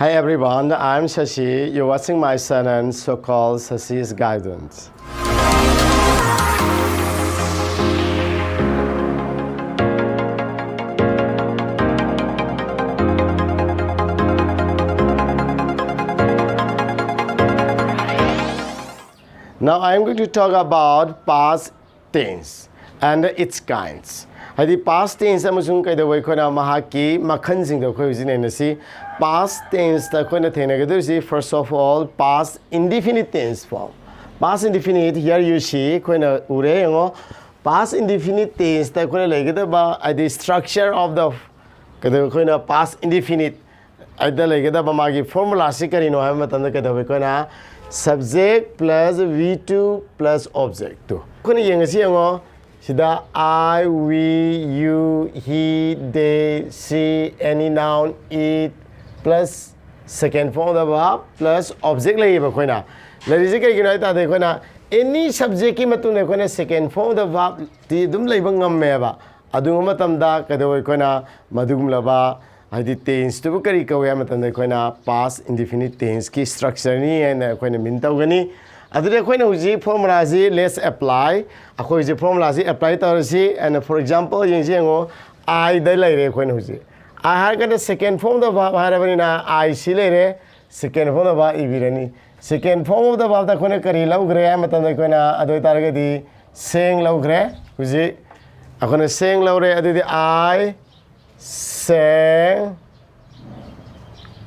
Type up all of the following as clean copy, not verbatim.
Hi everyone, I'm Shashi. You're watching my channel so-called Shashi's Guidance. Now I'm going to talk about past tense and its kinds. The past tense amasung kaidawai khona mahaki makhan sing da khoi usine nasi past tense ta khona thena gadursi. First of all, past indefinite tense form. Past indefinite, here you see khona ure ngo past indefinite tense ta khona legada ba the structure of the kadawai khona past indefinite aida legada ba magi formula si karino ha matamda kadawai khona subject plus V2 plus object to. Khona yengasi ngo sida I, we, you, he, they, she, any noun, it plus second form of the verb plus object lay ba khoina. Lari kari kina ta de khoina any subject ki matung de khoina second form of the verb ti dum lay ba ngam me ba. Adu matam da kadawai khoina madugum laba hadi tense to kari kawe matam de khoina past indefinite tense ki structure ni and khoina min taw gani. Adure khoina uji formula ji let's apply. Akoi ji formula ji apply tarasi and for example yin jengo I dai lai re khoina uji. I har ka second form the verb har bani na I si lai re second form the verb ibirani. Second form of the verb da khoina kari lau gre matam da khoina adoi targa di sang lau gre uji. Akona sang lau re adu di I sang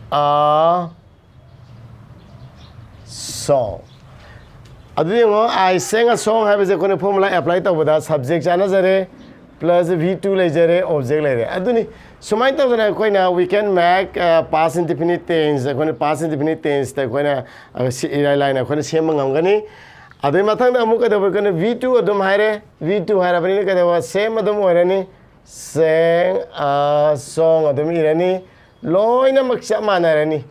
a song. I sang a song have a formula applied to the subject another plus V2 laser object layer. Aduni so my time we can make past indefinite tense, past indefinite tense, the line of same Mangani. Other Matang Amuka V2 Adum Hire, V2 Harabanica same Adam Orani sang a song of the Mirani, low in a Makshamanarani.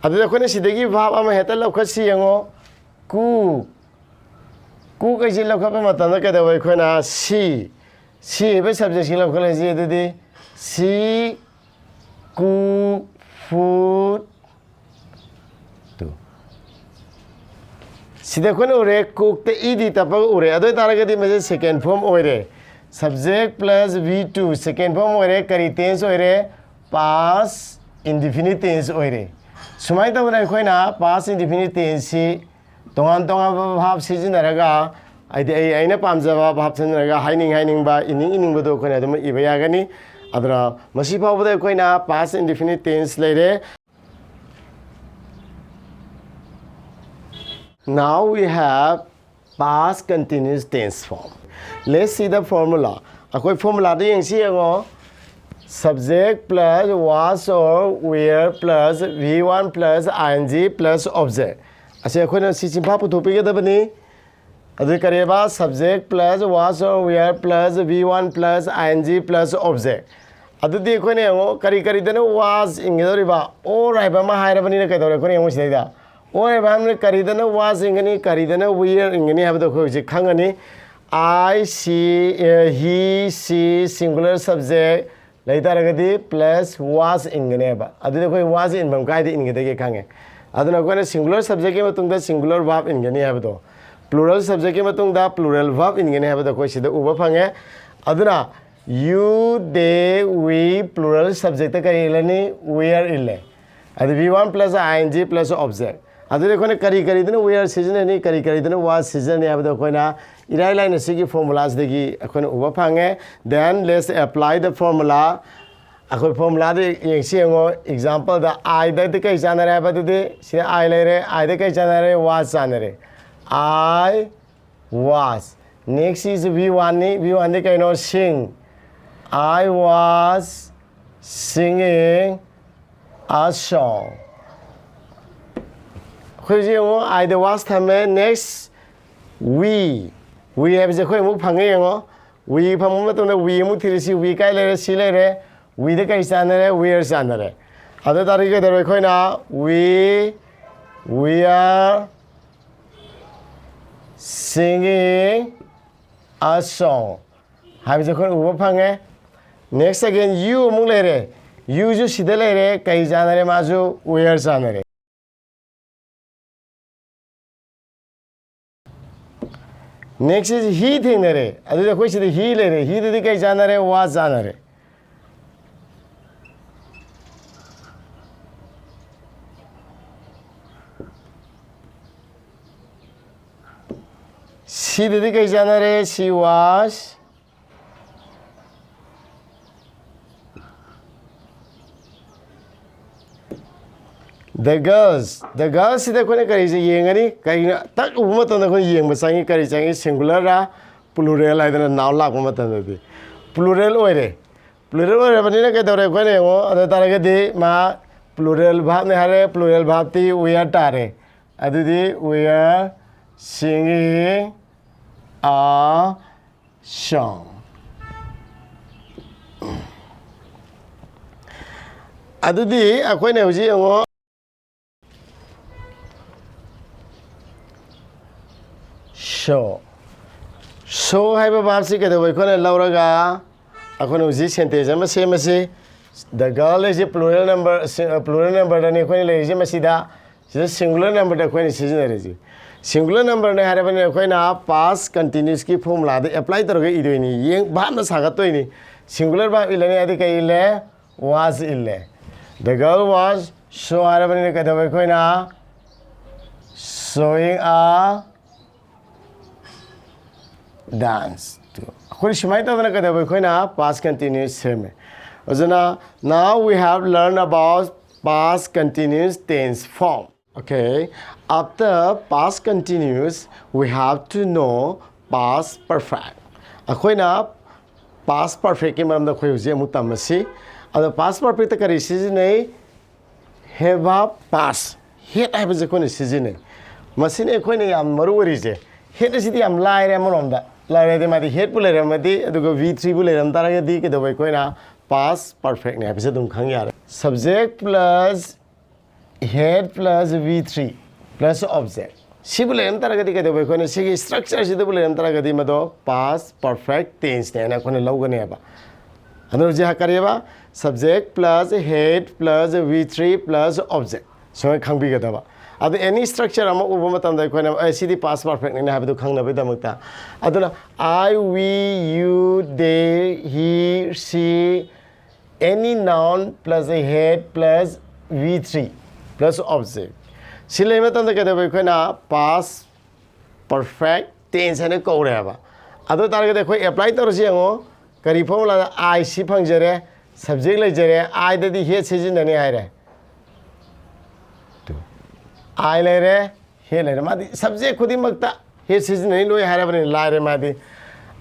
Aduna khone sidagi verb ama heta laukasi yango ku ka ji laukapa matanda kadawai khona si be subject si laukala ji adudi si ku food to sida khone ure cook te ed tapa ure adoi taragadi me second form oire subject plus v2 second form oire kari tense oire past indefinite tense oire. Sumai ta bana khoina past indefinite tense tongan verb sijinaraga aina pamjaba verb sijinaraga haining ba ining bodo khoina dum iba yagani adra masi pawda khoina past indefinite tense leire. Now we have past continuous tense form. Let's see the formula. Akoi formula de yengsi ngo subject plus was or were plus V1 plus ing plus object. Ase akhona si simpa putopi ga dabani adu kareba subject plus was or were plus V1 plus ing plus object. Adu de khone ngo kari dana was ingedori ba or aiba ma haira bani na kadore khone ngo sida or aiba amne kari dana was ingani kari dana were ingani habdo kho je khangani I, she, he, she singular subject later plus was ingeneba. Adu koi was in bam in ingede kange. Aduna koi singular subject ke matung da singular verb ingeni habdo. Plural subject ke matung da plural verb ingeni habdo koi sida uba phange. Aduna you, they, we plural subject ka ilani were ille. Adu V1 plus ing plus object. Adu koi kari dana were season ani kari dana was season habdo koi na irai line sigi formulas degi akhona uba phange. Then let's apply the formula. Akoi formula de yengsi ngo example the I da kai janare ba de si I lere I da kai janare was janare I was. Next is V1 ni V1 de kai no sing. I was singing a song. Khoji ngo I the was thame. Next we have the koi mu phange ngo we phamu matona we mu thirisi we kai lere si lere we the kai sanare we are sanare adu tarike dero koi na we are singing a song ให้เป็นคนอุปพังไง next again you มุงเลย you ju สิเดเลยใครจานอะไรมาจู where จานอะไร next is he ทิ้งเลยอันนี้จะคุยสิเด he เลย he เดใครจานอะไร was จานอะไร she เดใครจานอะไร she was the girls สิเดคนนี้ใครจะยิงอันนี้ใครตักอุปมาตันคนยิงมาสั่งใครจะยิง singular ละ plural อะไรแต่ละ noun ลักมาตันเลย plural โอ้ยเลย plural โอ้ยวันนี้นะใครตัวเรกคนนี้โอ้อันนั้นตาร์ก็ดีมา plural ภาพเนี่ยฮะเร plural ภาพที่ we are ตาร์เรอันนี้ we are singing a song อันนี้คนนี้ว่าโอ้show ให้แบบว่าสิกันตัวคนนั้นเราละกาคนนู้นจิเซนเทจมาเสียมาสิ the girl is a plural number แต่เนี่ยคนนี้เลยจิมาสิดา singular number แต่คนนี้สิเนี่ยเลย singular number เนี่ยหาเรื่องคนนี้ past continuous की formula ได้ apply ตัวก็อีด้วยนี่ยังบ้านมาสักตัวนี่ singular บ้านอีเลยเนี่ยอะไรกันอีเลย was อีเลย the girl was show หาเรื่องเนี่ยกันตัวคนนี้ showing a dance คนที่ไม่ต้องนะก็ได้ไปคุยนะ past continuous ใช่ไหมเพราะฉะนั้น now we have learned about past continuous tense form okay after past continuous we have to know past perfect คุยนะ past perfect ที่มันต้องคุยอยู่ที่มุตตามสิอัน past perfect ก็คือสิ่งนี้ have a past head ให้เป็นคนที่สิ่งนี้มาสิ่งนี้คุยเนี่ยมารู้ว่าอะไร head สิ่งที่ลายเรื่องมันอะไรลายเรื่องมาที่ head พูดเรื่องมาที่ดูก็ V3 พูดเรื่องตาร์ก็ดีก็ดูไปคุยนะ past perfect เนี่ยเป็นสิ่งที่ขังยา subject plus head plus V3 plus object สิพูดเรื่องตาร์ก็ดีก็ดูไปคุยนะสิ structure สิพูดเรื่องตาร์ก็ดีมาดู past perfect tense เนี่ยนะคนนี้เล่ากันเนี่ยป่ะอันนั้นจะหากันยังป่ะ subject plus head plus V3 plus object สมัยขังบีก็ได้ป่ะअब any structure हम ऊपर में तंदे कोई ना ऐसी दी past perfect नहीं है अभी तो खंग ना भी दमकता अब तो ना I we you they he she any noun plus a head plus V3 plus object सिले में तंदे कहते हैं कोई ना past perfect tense है ना कौन है अब तो तार के देखो apply तो रही है वो करीब फॉर्मूला I सी फंग जरे subject ले जरे I दे दी head से जिन नहीं आए रहे I เลย he เลยมาดิ subject खुद ही मगता he season नहीं लोग हरे बने ला रहे मादी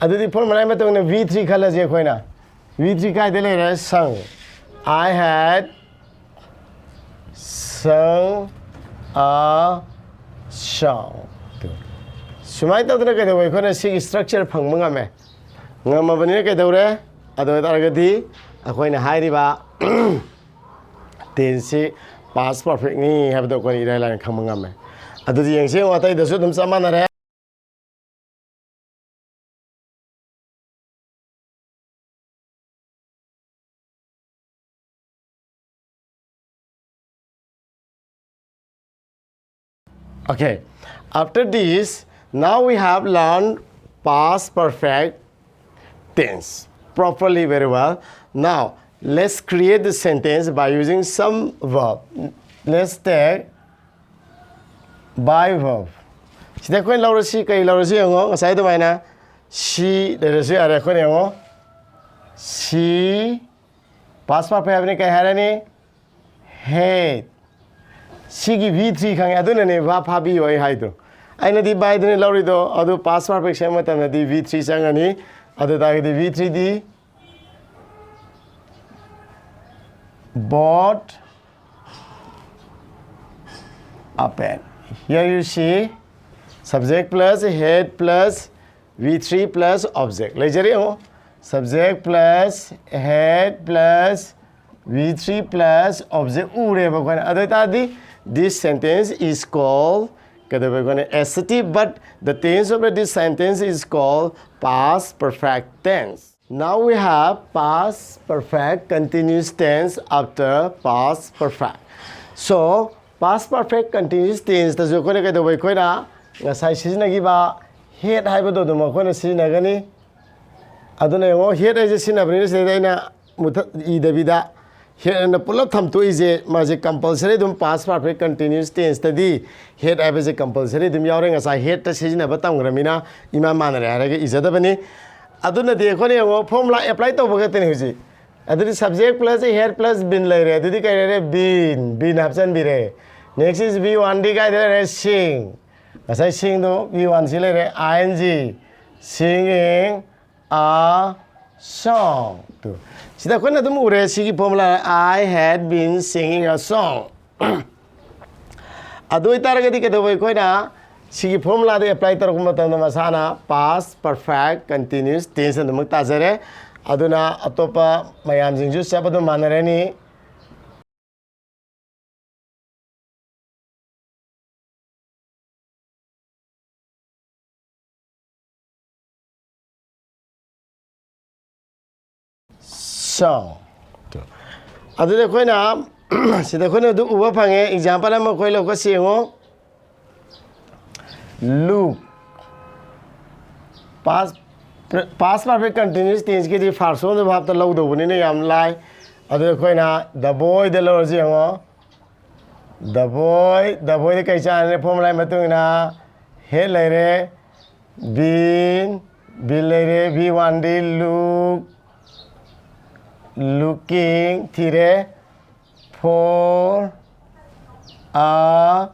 अदुदी फॉर्मूला में तो उन्हें V3 खाला जे कोई ना V3 का इधर ले रहे sung I had sung a song सुमाई तो उन्हें कहते हुए कोई ना सी structure फंग मंगा में ngam बने कहते हुए अदुदी तार के दी कोई ना high Riba tense past perfect ni have to ko ni lai khang manga me adu ji yang se wa tai da su dum sama na re okay after this now we have learned past perfect tense properly very well now let's create the sentence by using some verb. Let's take by verb. Kita kau lau rasi kai lau rasi yang saya tu mana she dari rasi ada kau ni yang she past perfect ni kai hari ni had she ki V3 kang adu ni verb habi oi hai tu. Aina di by tu ni lau rido adu past perfect sama tu ni V3 sangat ni adu tak di V3 di bought a pen. Here you see subject plus head plus V3 plus object. ले जा रहे हो subject plus head plus V3 plus object. उड़े भगवान अदे तादी this sentence is called assertive, but the tense of this sentence is called past perfect tense. Now we have past perfect continuous tense after past perfect. So past perfect continuous tense ta jo kone kadawai koina ngasai sijnagi ba head haibado dum kone sijnagani aduna yo head ai sinabni se daina mutha idabida head na pulap tham to ise ma je compulsory dum past perfect continuous tense ta di head ai je compulsory dum yaure ngasai head ta sijna ba tamgramina ima manare harage izadabani aduna dekho ne yo formula apply to bagate ne huji adudi subject plus head plus been lai re adudi kai re been option bi re next is v1 di kai re sing asai sing do v1 si lai re ing singing a song to sida kona dum ure sigi formula I had been singing a song adu itaragadi ke do koina sigi formula de apply tar kuma ta masana past perfect continuous tense and mukta jare aduna atopa mayam jingju sabadu manareni song aduna koina sida koina du uba phange example ama koi lo ko sengo look past perfect continuous tense ke di first one bhab ta lau do bani ne yam lai adu koina the boy de lo jengo the boy de kai cha ne formula matung na he lai re been lai re v1 di look looking thire for a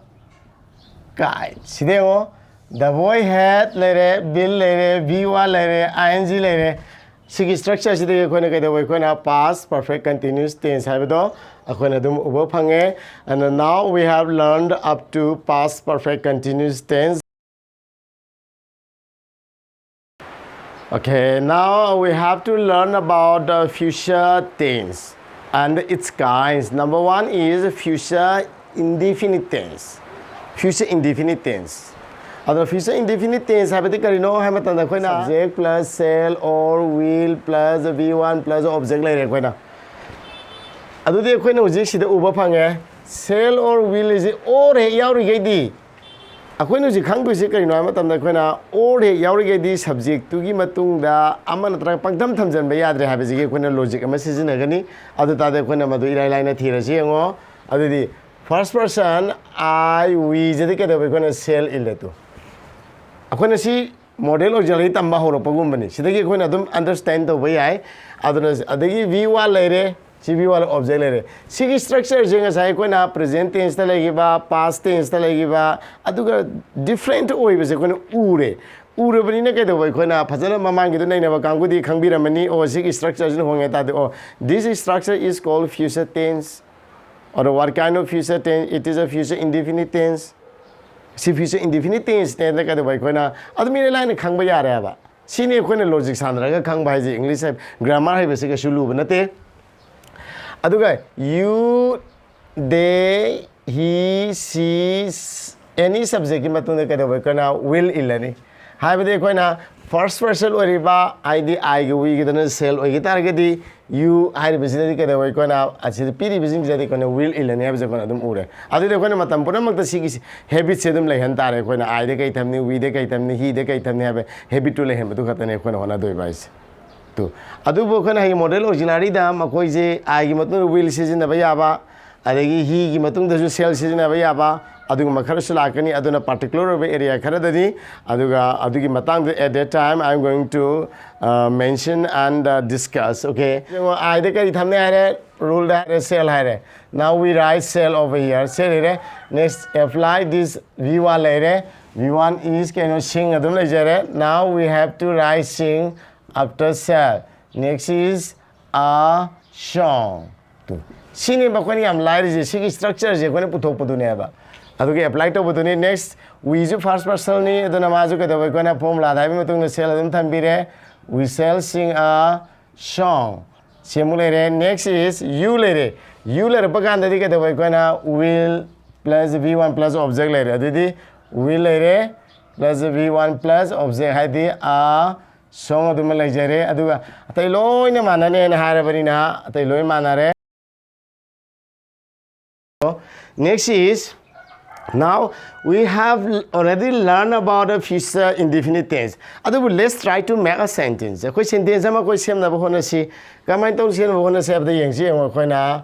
kite sidego the boy had lere bill lere v1 lere ing lere sigi structure sidege koina kai dawai koina past perfect continuous tense habido akoina dum ubo phange and now we have learned up to past perfect continuous tense. Okay, now we have to learn about the future tense and its kinds. Number one is future indefinite tense. Future indefinite tense. Other future indefinite tense habiti karino hamatanda koina subject plus shall or will plus v1 plus object lai re koina. Adu de koina object sida uba phange shall or will is or he yauri gai di akoina ji khang duise karino hamatanda koina or he yauri gai di subject tu gi matung da amana tra pangdam thamjan ba yadre habiji ge koina logic ama sijina gani adu ta de koina madu irai lai na thira ji ngo adu di first person I we jadi kada be koina shall iletu akoina si model or jali tamba horo pagum bani sidagi koina dum understand to bai ai aduna adagi v1 laire si v1 object laire sigi structure jenga sai koina present tense ta lagi ba past tense ta lagi ba aduga different oi be se koina ure bani na kada bai koina phajana mamang gi nai na ba kanggu di khangbiramani o sigi structure jin honge ta de o this structure is called future tense. Or what kind of future tense? It is a future indefinite tense. See future indefinite tense ne ka de bai koina admi line khang ba ya ra ba sini koina logic sandra ga khang ba ji English grammar hai basic shulu banate aduga you they he she any subject ki matung de ka de bai koina will illani hai ba de koina first person oriba id I gi we gi dana shall oi gi tar ga di you hai bisini ka de bai koina achi piri bisini jadi koina will illani ha ba koina dum ure adu de koina matam pura mak ta sigi habit se dum lai han tare koina I de kai thamni we de kai thamni he de kai thamni ha ba habit to lai han du khatane koina hona doi bai to adu bo koina hi model auxiliary da makoi je I gi matung will se jin da ba ya ba adagi he gi matung da ju shall se jin da ba ya ba aduga makharasu lakani aduna particular area kharadani adugi matang at that time I am going to mention and discuss. Okay, I de kai thamne are rule that shall hare now we write shall over here shall next apply this v1 lere v1 is can sing adum lai jare now we have to write sing after shall next is a song to sini ba koni am lai je sigi structure je koni puthok padu ne ba adugi apply to buduni next we is first person ni aduna maju ka dabai kona formula dai matung na shall adum thambire we shall sing a song simulere next is you lere pagan dadi ka dabai kona will plus v1 plus object lere adudi will later plus v1 plus object haidi a song aduma laijare aduga atai loina manane na harabanina atai loi manare. Next is now we have already learned about the future indefinite tense. Adu let's try to make a sentence. Koi sentence ama koi semna ba hona si kamai tong sem ba hona se abda yengsi ngo koi na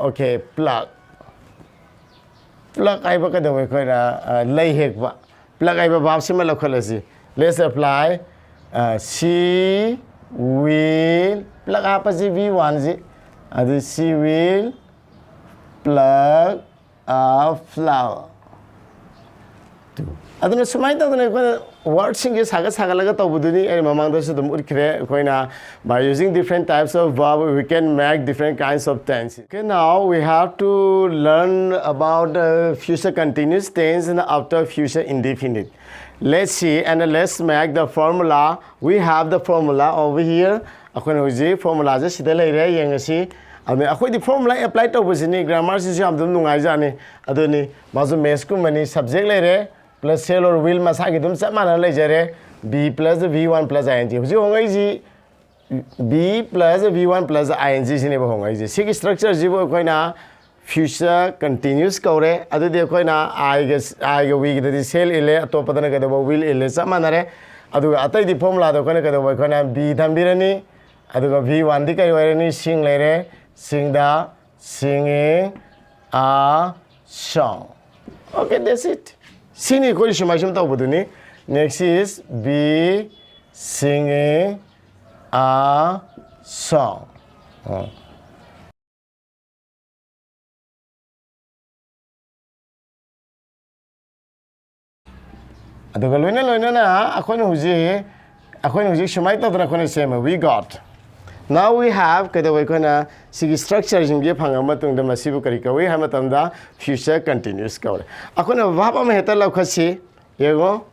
okay plug ai ba ka da koi na lai hek ba plug ai ba bab se ma la khala si. Let's apply she will plug apa si v1 si adu she will plug a flower. Aduna sumai ta dana word sing is haga sagalaga tabuduni and mamang dosu dum urkre koina by using different types of verb we can make different kinds of tense. Okay, now we have to learn about the future continuous tense and after future indefinite. Let's see and let's make the formula. We have the formula over here. Akon hoji formula je sida leire yengasi अखोई formula apply तौबसनी grammar से नुंगाइजानी अदुनी माजु मेस कुमनी subject लेरे plus shall or will मसागी दुम सब माना लेजरे be plus v1 plus ing हुजी होंगाई जी b plus v1 plus ing सिने होंगाई जी सिक स्ट्रक्चर जी वो कोई ना फ्यूचर कंटिन्यूस कौरे अदुदी कोई ना आई वी की सेल इले तो पता न कदे वो विल इले सब माना रे अदुगा अतई दी फॉर्मूला तो कोई कदे वो कोई ना b थंबिरनी अदुगा v1 दी कई वरनी सिंग लेरे sing the singing a song. Okay, that's it. Singing ko shima shim ta buduni. Next is be singing a song. Aduga loina na akhoi huji shimai ta dana khone same we got. Now we have kada wai kona sig structure jingge phanga matung da masibu kari ka we ha matam da future continuous ka akona baba ma heta lau khasi yego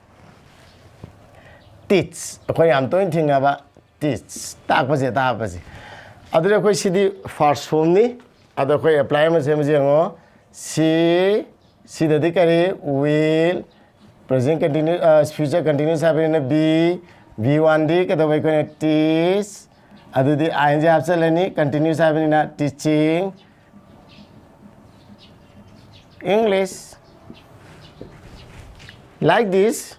teach akhoi am to thinga ba teach ta pa je adre khoi sidi first form ni adre khoi apply ma se ngo si da dikari will present continuous future continuous happening na b v1 d kada wai kona teach adu di ing absolutely continuous happening na teaching English. Like this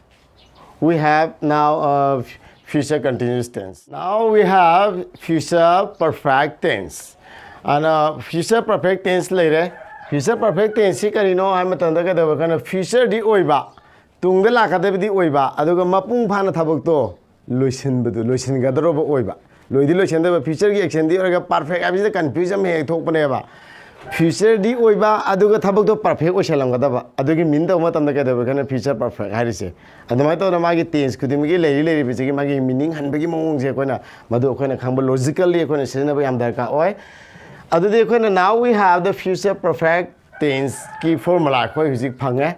we have now future continuous tense. Now we have future perfect tense and future perfect tense later future perfect tense si karino ai matanda ka da kana future di oiba tungda la ka da di oiba aduga mapung phana thabak to loisin ga daro ba oiba लोइदी लोइसेंदे future की action दी और perfect अभी confusion में एक थोपनेबा future दी ओइबा अदुगा थबक तो perfect ओइसलंगदबा अदुगी मिन दो मतम दके देबे कने फ्यूचर परफेक्ट हारिसे अदमाय तो मागी टेंस खुदिमगी लेरी बिजगी मागी मीनिंग हनबगी मौंग जे कोना मदु कोना खंब लॉजिकली कोना सिजनबा याम दरका ओय अदुदे कोना now we have the future perfect tense की फार्मूला कोई हुजिक फंगे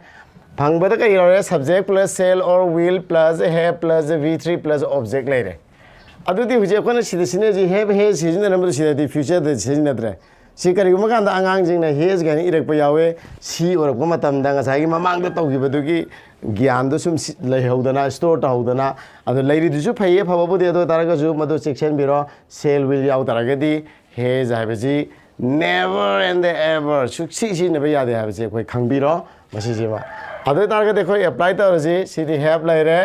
फंगबदा का इरे subject plus shall or will plus have plus v3 plus object लेरे अदुदी हुजे कोना सिने जी हे सिजन नंबर सिने फ्यूचर द सिजन द्रे सी करिगुम कांदा आंगांग जिंगना हेज गानी इरक यावे सी ओरक मतम दा ngसाई ममांग द तौगिबदुगी ज्ञान दो सुम लेहौदना स्टोर तौदना अद लेरी दुसु फैये फबबु दे दो तारगसु मदो सेक्शन बिरो सेल विल याव तारगदी हेज हाबेजी नेवर एंड एवर सुक्सी सी नबे यादे हाबेजी कोई खंगबिरो मसी जेमा अद तारग देखो apply तौरजी Sidhi हेप लाइरे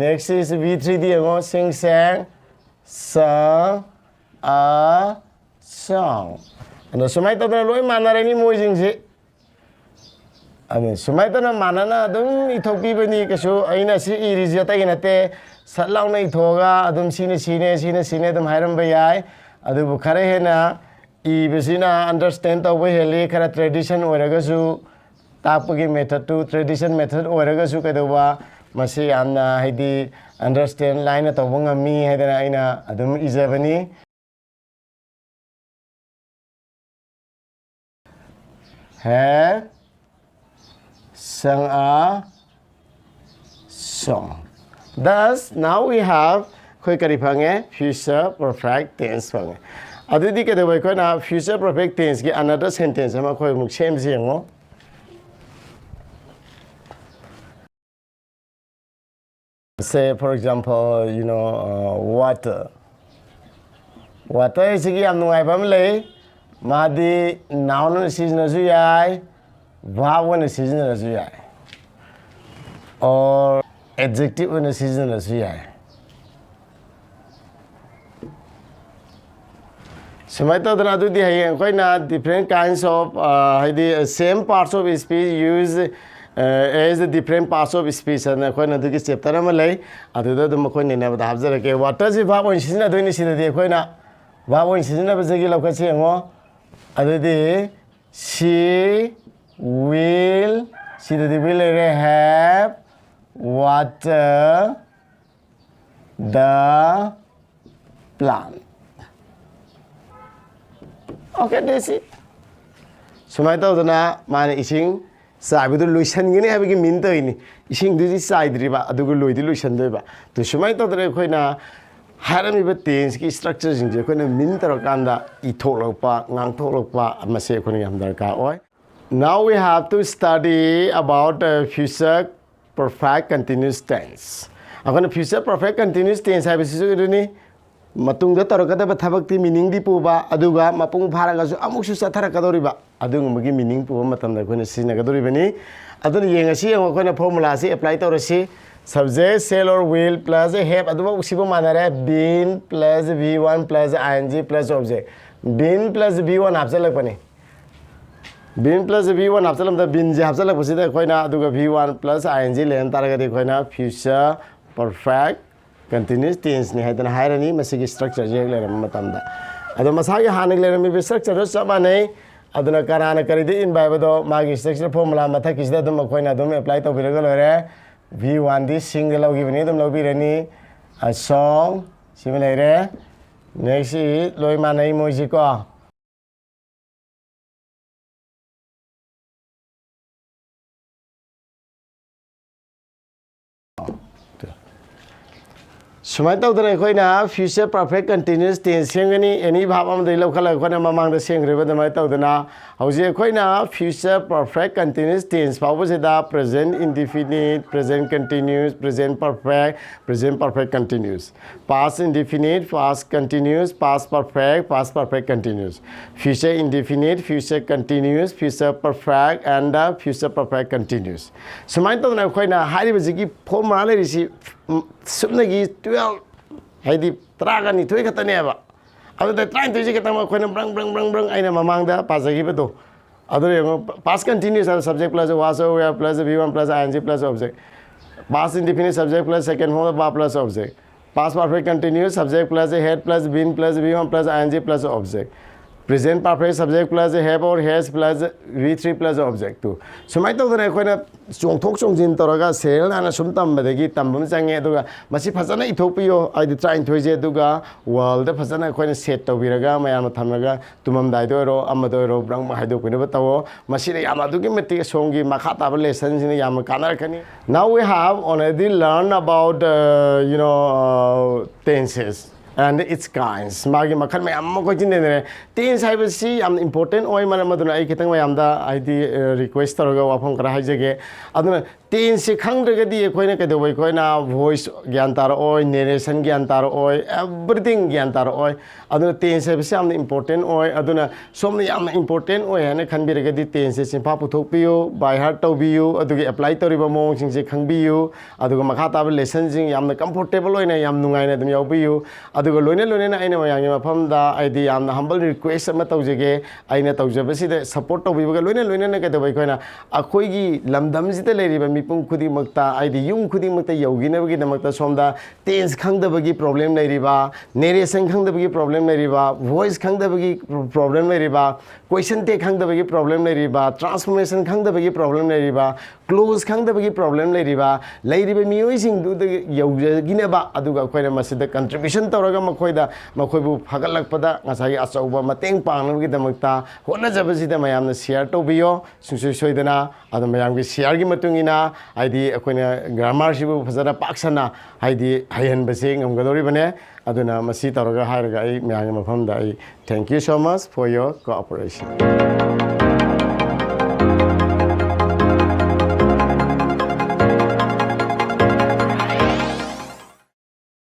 next is v3 दी एगो सिंग sang song a song and sumai ta na loi manare ni moi jing si ani sumai ta na manana adum ithopi bani kasu aina si irija ta ina te satlaw na ithoga adum sine adum hairam ba yai adu bu khare he na I besina understand ta we hele khara tradition oraga su tapagi method to tradition method oraga su ka doba masi amna haidi understand line to bunga mi haidana aina adum izabani have sung a song. Thus now we have koi kari phange future perfect tense phange adudi ke de koi na future perfect tense ki another sentence ma koi muk sem jengo Say, for example, water. Water is a family. Madi noun season as you are, verb season as you are, or adjective in a season as you are. So my thought na do different kinds of same parts of speech use as the different parts of speech and koi na do ki chapter ma lai adu da dum koi ne na da habjar ke what is verb in season do ni sida de koi na verb in season ba jagi lok che ngo adu de she will have water the plant. Okay, that's it. So my thought na man ising sai with the lution gini have a minto in ising this side river adugu lution deba. To show my thought that na harami but things structures in Japan minter kanda itolopa ngang tolopa amase koniam darka oi. Now we have to study about future perfect continuous tense. I'm going to future perfect continuous tense have a matungda tarakada bathabakti meaning di puba aduga mapung pharaga su amuk su sathara kadoriba adung magi meaning pu matam da kone sina kadoribani adun yengasi ang kone formula si apply tawrasi subject shall or will plus have aduba usibo manare been plus v1 plus ing plus object been plus v1 hapsalak pani been plus v1 hapsalam da been je hapsalak pasida koina aduga v1 plus ing len taragadi koina future perfect continuous tense ni haidana hairani masigi structure je leram matamda ado masagi hanig leram bi structure sama nei aduna karana karide in by bado magi structure formula matha kisda dum koina dum apply to biraga lore v1 di single logi bani dum logi rani a song similar next is loi manai moji ko Sumai tau dana koi na future perfect continuous tense sengani any verb am dei lokhala koi na mamang da seng reba dana tau dana hauji koi na future perfect continuous tense pau se da present indefinite present continuous present perfect continuous past indefinite past continuous past perfect continuous future indefinite future continuous future perfect and future perfect continuous sumai tau dana koi na hari bajiki formula le risi subnagi 12 haidi traga ni thoi khatane ba adu da train thoi ke tama khoina brang aina mamang da pasagi bedo adu past continuous subject plus was over plus v1 plus ing plus object past indefinite subject plus second form verb plus object past perfect continuous subject plus had plus been plus v1 plus ing plus object present perfect subject plus have or has plus v3 plus object 2 so mai to da khoina chongthok chongjin toraga sel na sum tam badagi tambam change aduga masi phajana ithokpiyo ai di train thoije aduga world da phajana khoina set tawiraga mayam thamraga tumam dai do ro am do ro brang ma haido pina batawo masi ne yam adugi meti songi makha ta lesson sine yam kanar kani now we have already learned about tenses and its kinds magi makhan mai amma ko jin ne tense hai basi am important oi mana maduna ai kitang mai amda ai di request taraga wafam kara haijege aduna tense se khangdaga di koina ke doi koina voice gyan tar oi narration gyan tar oi everything gyan tar oi aduna tense hai basi am important oi aduna somni am important oi hane khanbiraga di tense se pa puthok piyo by heart to biyu adugi apply toriba mong sing se khangbiyu aduga makha ta lesson sing yam comfortable oina yam nungai na dum yaubiyu aduga loine na aina mayangi mafam da id yam humble request ama taujege aina taujabasi de support to bibaga loine na ke doi koina akoi gi lamdam jita leriba mipung khudi makta id yung khudi makta yogi na bagi damakta somda tense khangda bagi problem leriba narration khangda bagi problem leriba voice khangda bagi problem leriba question take khangda bagi problem leriba transformation khangda bagi problem leriba close khangda bagi problem leriba miyoi sing du de yogi na ba aduga koina masida contribution tawraga makoida makoibu phagalakpada ngasai achauba mateng pangnagi damakta hona jabasida mayamna share to biyo sungsui soidana adu mayamgi share gi matungina aidi akoina grammar sibu phajana paksana aidi hayan base ngamgadori bane aduna masi tawraga hairaga ai mayang mafamda ai thank you so much for your cooperation